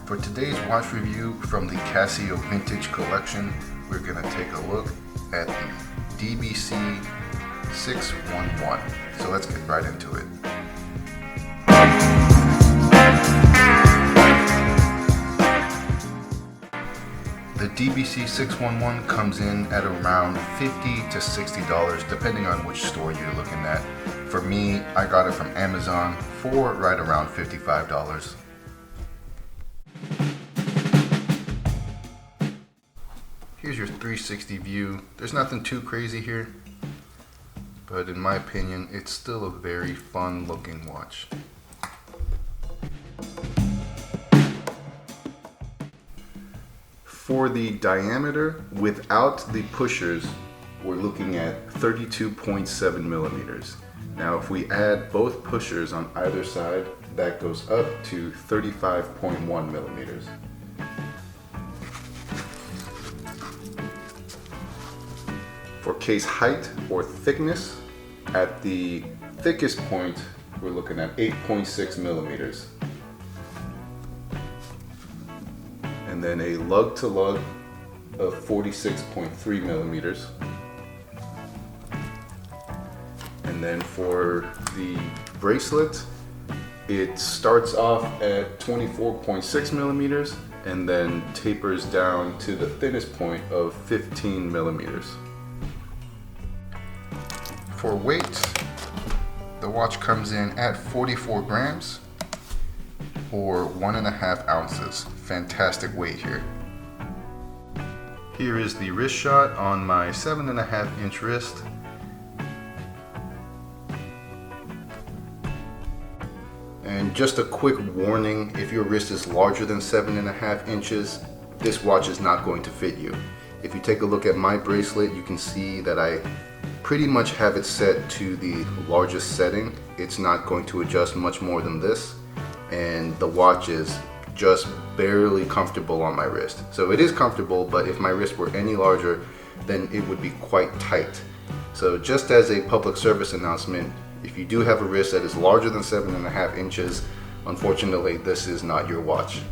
For today's watch review from the Casio Vintage Collection, we're going to take a look at the DBC611. So let's get right into it. The DBC611 comes in at around $50 to $60 depending on which store you're looking at. For me, I got it from Amazon for right around $55. Here's your 360 view. There's nothing too crazy here, but in my opinion, it's still a very fun looking watch. For the diameter, without the pushers, we're looking at 32.7 millimeters. Now if we add both pushers on either side, that goes up to 35.1 millimeters. For case height or thickness, at the thickest point, we're looking at 8.6 millimeters. And then a lug to lug of 46.3 millimeters. And then for the bracelet, it starts off at 24.6 millimeters and then tapers down to the thinnest point of 15 millimeters. For weight, the watch comes in at 44 grams or 1.5 ounces. Fantastic weight here. Here is the wrist shot on my 7.5 inch wrist. And just a quick warning, if your wrist is larger than 7.5 inches, this watch is not going to fit you. If you take a look at my bracelet, you can see that I pretty much have it set to the largest setting. It's not going to adjust much more than this, and the watch is just barely comfortable on my wrist. So it is comfortable, but if my wrist were any larger, then it would be quite tight. So just as a public service announcement, if you do have a wrist that is larger than 7.5 inches, unfortunately this is not your watch.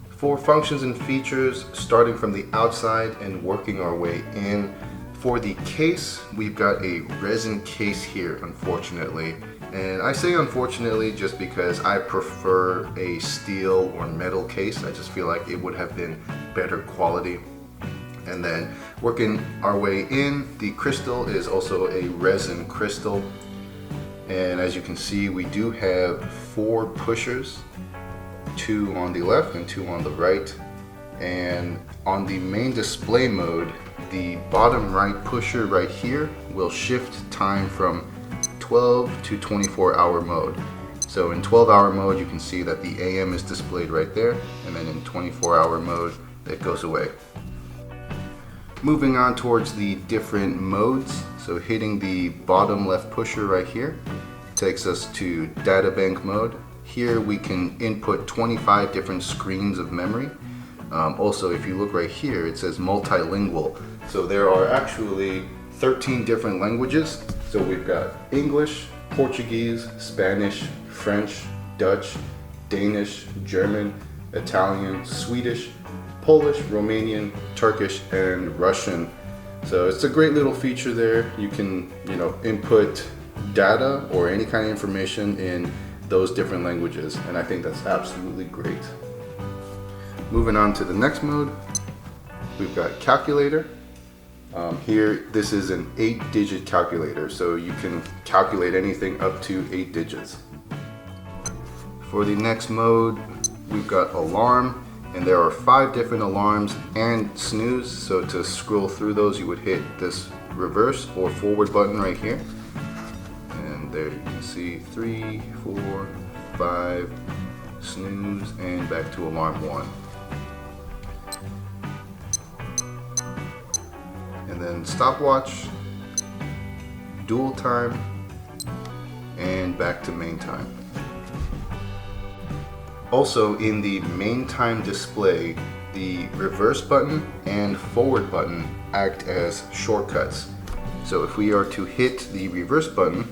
For functions and features, starting from the outside and working our way in, for the case, we've got a resin case here, unfortunately. And I say unfortunately just because I prefer a steel or metal case. I just feel like it would have been better quality. And then working our way in, the crystal is also a resin crystal. And as you can see, we do have 4 pushers. 2 on the left and 2 on the right. And on the main display mode, the bottom right pusher right here will shift time from 12 to 24-hour mode. So in 12-hour mode, you can see that the AM is displayed right there, and then in 24-hour mode, it goes away. Moving on towards the different modes, so hitting the bottom left pusher right here takes us to Databank mode. Here we can input 25 different screens of memory. Also, if you look right here, it says multilingual. So there are actually 13 different languages. So we've got English, Portuguese, Spanish, French, Dutch, Danish, German, Italian, Swedish, Polish, Romanian, Turkish, and Russian. So it's a great little feature there. You can, input data or any kind of information in those different languages, and I think that's absolutely great. Moving on to the next mode, we've got calculator. Here, this is an 8-digit calculator, so you can calculate anything up to 8 digits. For the next mode, we've got alarm, and there are 5 different alarms and snooze. So to scroll through those, you would hit this reverse or forward button right here. And there you can see 3, 4, 5, snooze, and back to alarm 1. And then stopwatch, dual time, and back to main time. Also in the main time display, the reverse button and forward button act as shortcuts. So if we are to hit the reverse button,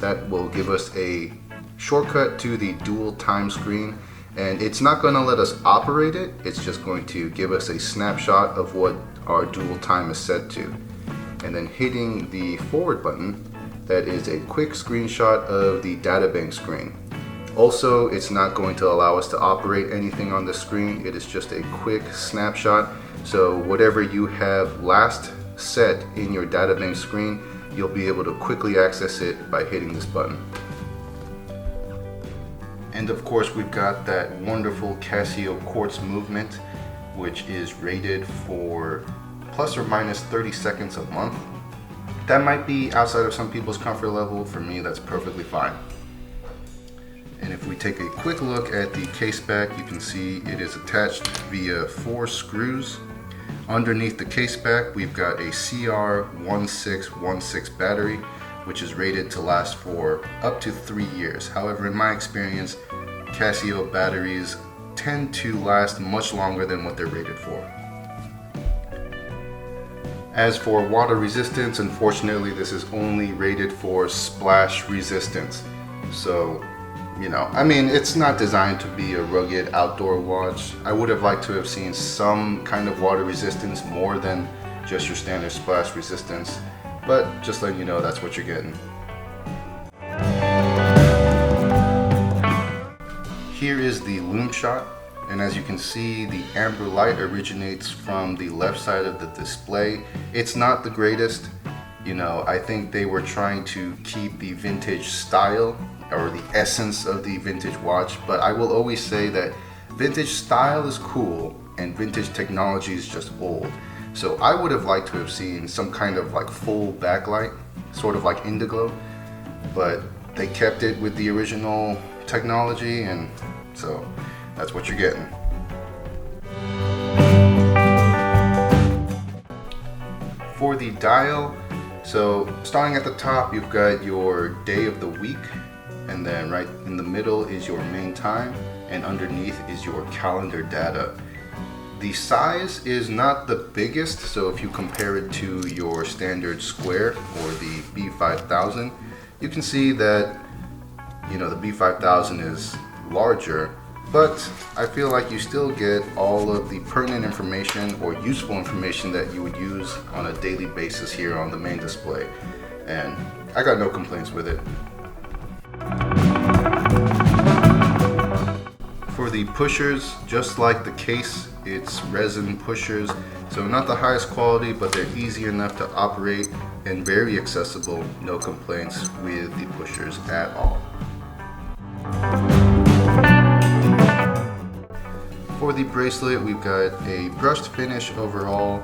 that will give us a shortcut to the dual time screen, and it's not going to let us operate it. It's just going to give us a snapshot of what our dual time is set to. And then hitting the forward button, that is a quick screenshot of the Databank screen. Also, it's not going to allow us to operate anything on the screen. It is just a quick snapshot. So whatever you have last set in your Databank screen, you'll be able to quickly access it by hitting this button. And of course, we've got that wonderful Casio quartz movement, which is rated for plus or minus 30 seconds a month. That might be outside of some people's comfort level. For me, that's perfectly fine. And if we take a quick look at the case back, you can see it is attached via 4 screws. Underneath the case back, we've got a CR1616 battery, which is rated to last for up to 3 years. However, in my experience, Casio batteries tend to last much longer than what they're rated for. As for water resistance, unfortunately, this is only rated for splash resistance. So, you know, I mean, it's not designed to be a rugged outdoor watch. I would have liked to have seen some kind of water resistance more than just your standard splash resistance, but just letting you know that's what you're getting. Here is the lume shot, and as you can see, the amber light originates from the left side of the display. It's not the greatest. You know, I think they were trying to keep the vintage style or the essence of the vintage watch, but I will always say that vintage style is cool and vintage technology is just old. So I would have liked to have seen some kind of like full backlight, sort of like Indigo, but they kept it with the original technology, and so that's what you're getting. For the dial, so starting at the top, you've got your day of the week, and then right in the middle is your main time, and underneath is your calendar data. The size is not the biggest, so if you compare it to your standard square or the B5000, you can see that, you know, the B5000 is larger, but I feel like you still get all of the pertinent information or useful information that you would use on a daily basis here on the main display, and I got no complaints with it. For the pushers, just like the case, it's resin pushers, so not the highest quality, but they're easy enough to operate and very accessible. No complaints with the pushers at all. For the bracelet, we've got a brushed finish overall.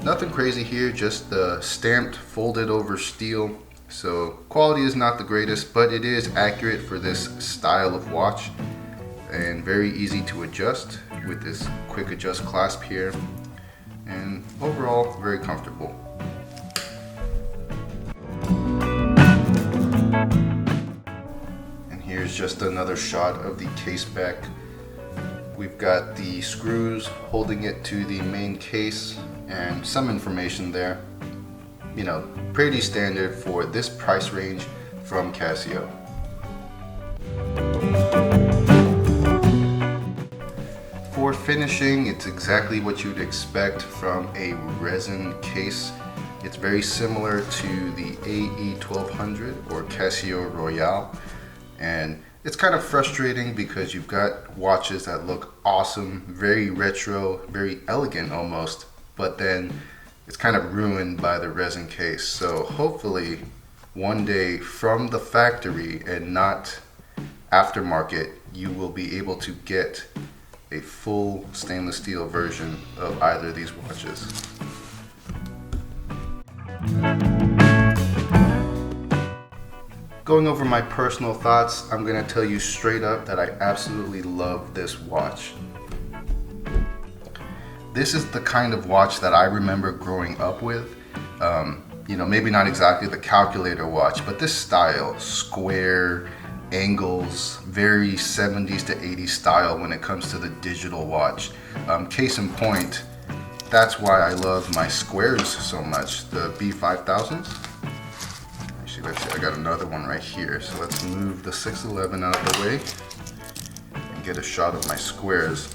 Nothing crazy here, just the stamped folded over steel. So quality is not the greatest, but it is accurate for this style of watch and very easy to adjust with this quick adjust clasp here, and overall very comfortable. And here's just another shot of the case back. We've got the screws holding it to the main case and some information there. You know, pretty standard for this price range from Casio. For finishing, it's exactly what you'd expect from a resin case. It's very similar to the AE1200 or Casio Royale, and it's kind of frustrating because you've got watches that look awesome, very retro, very elegant almost, but then it's kind of ruined by the resin case. So hopefully one day from the factory and not aftermarket, you will be able to get a full stainless steel version of either of these watches. Going over my personal thoughts, I'm going to tell you straight up that I absolutely love this watch. This is the kind of watch that I remember growing up with. You know, maybe not exactly the calculator watch, but this style, square, angles, very 70s to 80s style when it comes to the digital watch. Case in point, that's why I love my squares so much, the B5000s. let's see, I got another one right here. So let's move the 611 out of the way and get a shot of my squares.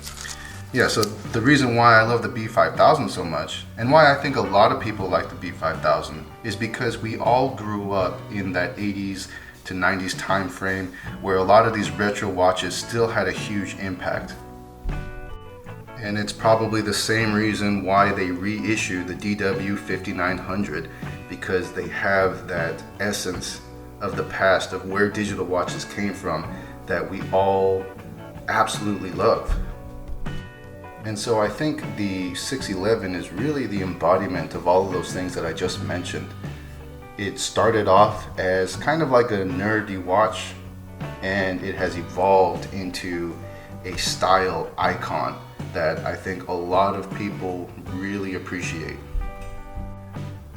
Yeah, so the reason why I love the B5000 so much, and why I think a lot of people like the B5000, is because we all grew up in that 80s to 90s time frame where a lot of these retro watches still had a huge impact. And it's probably the same reason why they reissued the DW5900, because they have that essence of the past of where digital watches came from that we all absolutely love. And so I think the 611 is really the embodiment of all of those things that I just mentioned. It started off as kind of like a nerdy watch, and it has evolved into a style icon that I think a lot of people really appreciate.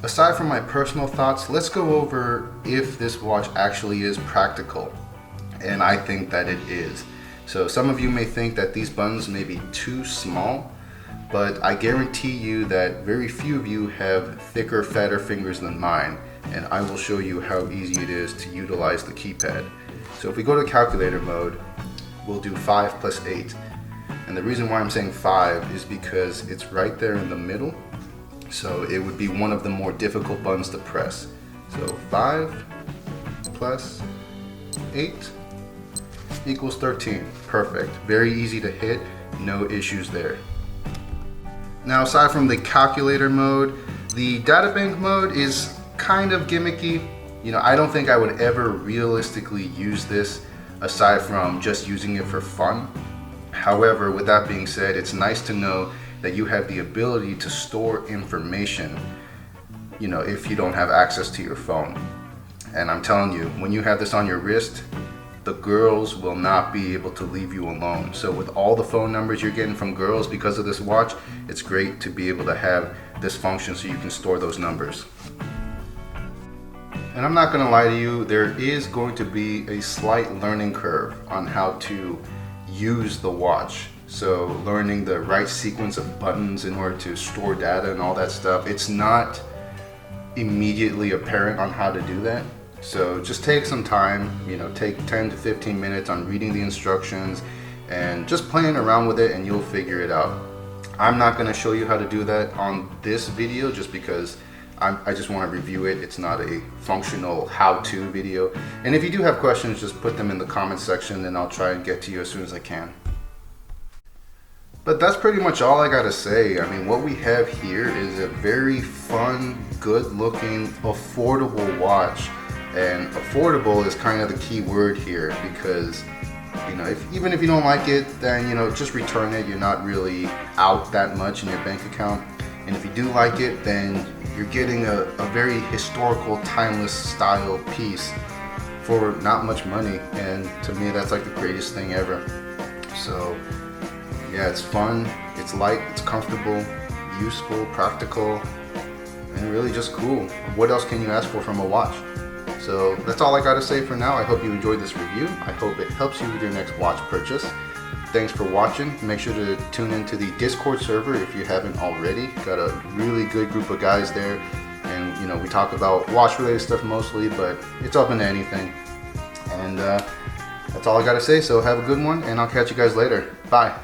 Aside from my personal thoughts, let's go over if this watch actually is practical, and I think that it is. So some of you may think that these buttons may be too small, but I guarantee you that very few of you have thicker, fatter fingers than mine, and I will show you how easy it is to utilize the keypad. So if we go to calculator mode, we'll do 5 plus 8. And the reason why I'm saying 5 is because it's right there in the middle. So it would be one of the more difficult buttons to press. So 5 plus 8 equals 13. Perfect. Very easy to hit. No issues there. Now, aside from the calculator mode, the Databank mode is kind of gimmicky. You know, I don't think I would ever realistically use this aside from just using it for fun. However, with that being said, it's nice to know that you have the ability to store information, you know, if you don't have access to your phone. And I'm telling you, when you have this on your wrist, the girls will not be able to leave you alone. So with all the phone numbers you're getting from girls because of this watch, it's great to be able to have this function so you can store those numbers. And I'm not gonna lie to you, there is going to be a slight learning curve on how to use the watch. So learning the right sequence of buttons in order to store data and all that stuff, it's not immediately apparent on how to do that. So just take some time, you know, take 10 to 15 minutes on reading the instructions and just playing around with it, and you'll figure it out. I'm not going to show you how to do that on this video just because I just want to review it. It's not a functional how-to video. And if you do have questions, just put them in the comment section and I'll try and get to you as soon as I can. But that's pretty much all I gotta say. I mean, what we have here is a very fun, good-looking, affordable watch. And affordable is kind of the key word here because, you know, even if you don't like it, then, you know, just return it. You're not really out that much in your bank account. And if you do like it, then you're getting a very historical, timeless style piece for not much money. And to me, that's like the greatest thing ever. So yeah, it's fun, it's light, it's comfortable, useful, practical, and really just cool. What else can you ask for from a watch? So that's all I gotta say for now. I hope you enjoyed this review. I hope it helps you with your next watch purchase. Thanks for watching. Make sure to tune into the Discord server if you haven't already. Got a really good group of guys there, and you know, we talk about watch related stuff mostly, but it's open to anything. And that's all I gotta say. So have a good one, and I'll catch you guys later. Bye.